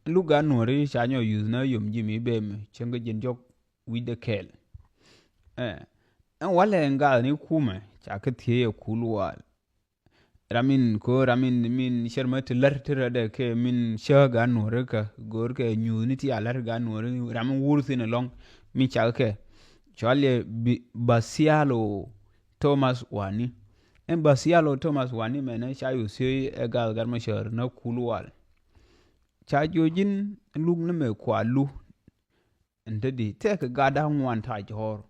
luga nuori cha nyo use na yom jimi bem chenga jin jok with the kel en wale nga ni kuma cha ka tiye kulwa ramin min sherma tilar tira da ke min shaga nuori ka gor ke nyu ni ti alar ga nuori ramin wurthi na long min cha ke chale basialo Thomas Wani en basialo Thomas Wani mena cha yu se egal gar ma shar na kulwal cha jojin lug na me kwalu ndadi te ka gada ngwan ta jor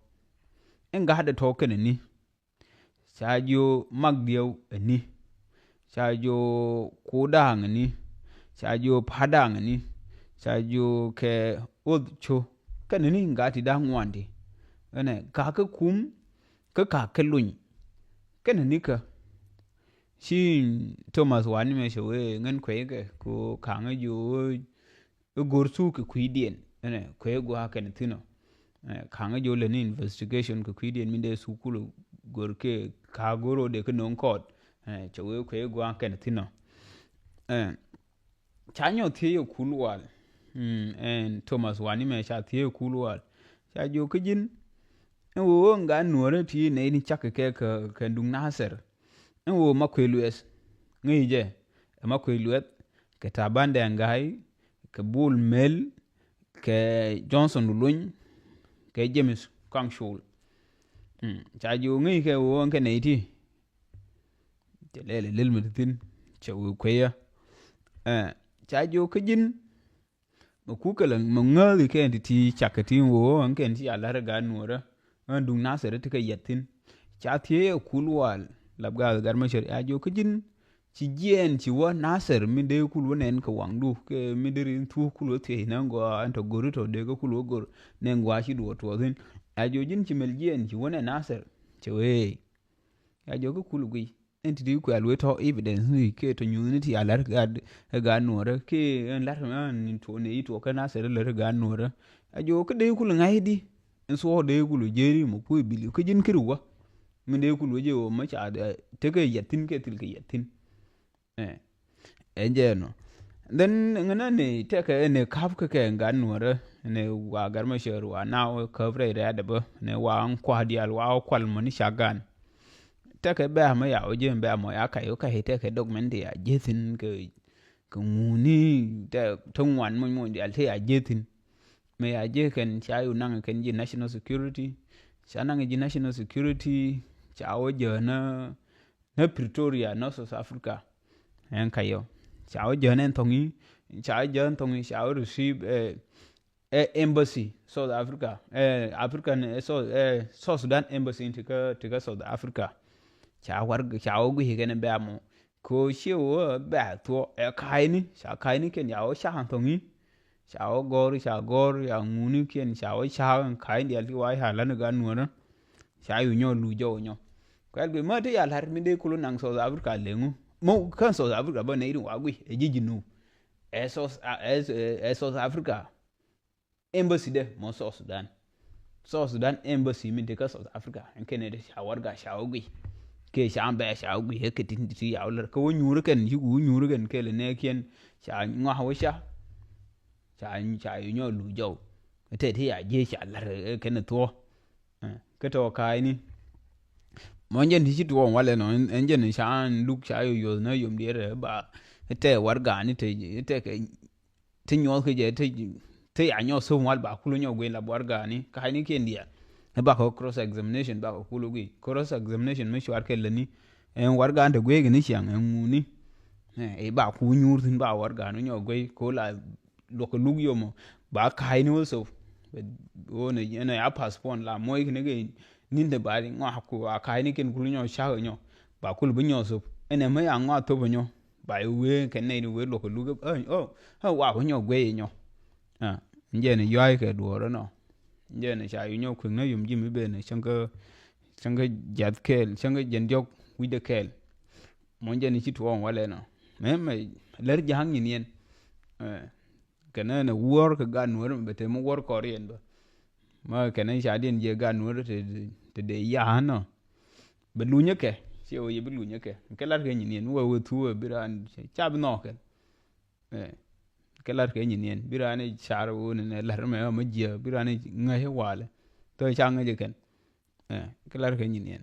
en gada to ken ni cha jo magdiu ni cha jo kodang ni cha jo padang ni cha jo ke odcho ken ni ngati da ngwan di ene ka ka kum ka kelun ken ni ka shi Thomas Wani me shewe ngen kwege ko kanga jo gorsu ke kwidien ene kwego ha ken tino kanga jo le ni investigation ke kwidien minde sukulu gorke ka goro de ke non kod chewe kwego ha ken tino chanyo thiyo kulwal en Thomas Wani me cha thiyo kulwal cha jo kejin wo nga nuore ti ne ni chake ke dung naser wo makwelus ngije makweluet ke tabande ngai ke bul mel ke Johnson Luny ke James Kangshul cha ju ngi ke wo ke ne ti te lele lel mutin che wo kweya cha ju kejin ku kala ngali ke ti chakati wo an ke ti ala ga nuora an dung naser te ke yatin cha tie kulwal labgal garmashar ya jo kejin ci jien ci wa naser mi de kulu nen ka wangdu ke mi de tu kulu te nango anto gorito de ko kulu gor nen gwa shi do to zin ya jo jin ci mel jien ci wona naser ce we ya jo ko kulu gui entity ku alwe to evidence ni ke to unity alar ga nora ke en lar man to ne ito ka naser lar ga nora ya jo ko de kulu ngaidi en so de kulu jeri mo ku bili ko jin kirwa min de kulu je o ma cha de te ke yatin ke til ke yatin enjeno then ngana ne te ke ne kap ke ngan nuore ne wa gar ma sheru wa na cover re da ba ne wa an kwa dial wa kwal mo ni shagan te ke ba ma ya o je ba mo ya ka yo ka te ke document ya jetin ke nguni te tongwan mo dial te ya jetin me ya je ken cha yu nang ken ji national security cha nang ji national security cha o je na Pretoria no South Africa en kayo cha o je na tongi cha o receive embassy South Africa African South Sudan embassy tika South Africa cha o ghi ken ba mo ko she o ba to kaini cha kaini ken ya o sha tongi cha o gor ya nguni ken cha o sha kaini ya li wa hala na ga nuora cha yu nyo lu jo nyo kwal ge ma te ya lar mi de kulu nang South Africa lengu mo kan South Africa ba ne irin wa gui ejijinu South Africa embassy de mo South Sudan embassy min de ka South Africa en ken de shawar ga shawgui ke sha ba shawgui he ke tin ti ya lar ko nyuru ken yugu nyuru ken ke le ne ken sha ngwa hawsha cha yu nyo lu jo te ya je sha lar ken to ke to kai ni mo njen ti to wale no enjen sha luk sha yo na yum de ba te war ga ni te ke ti nyo ke je te ya nyo so wal ba kulu nyo gwe la war ga ni kai ni ken dia ba ko cross examination ba ko kulu gwi cross examination me shwar ke le ni en war ga de gwe ni chiang en nguni ba ku nyur tin ba war ga no nyo gwe ko la lo ko lug yo mo ba kai ni so o ne ya passport la mo ke ne ge nin de bari ngwa ku kai ni ken kulu nyo sha nyo ba kulu bi nyo so ene me ya ngwa to bo nyo ba we ken ne we lo ko lug wa ko nyo gwe nyo nje ne yo ai ke duoro no nje ne sha yu nyo kun na yum jimi be ne changa jat kel changa jen jok wi de kel mo nje ne chitu on wale no me ler jang ni yen kana na wor ka ga nuor be te mo wor ko rien ba ma kana sha den je ga nuor te de ya no be lunye ke che o ye be lunye ke lar ke ni yen wo tu be ran cha be no ke kelar ke nyin yen birane shar woni ne lar me ma jiya birane ngai wale to cha ngai ken kelar ke nyin yen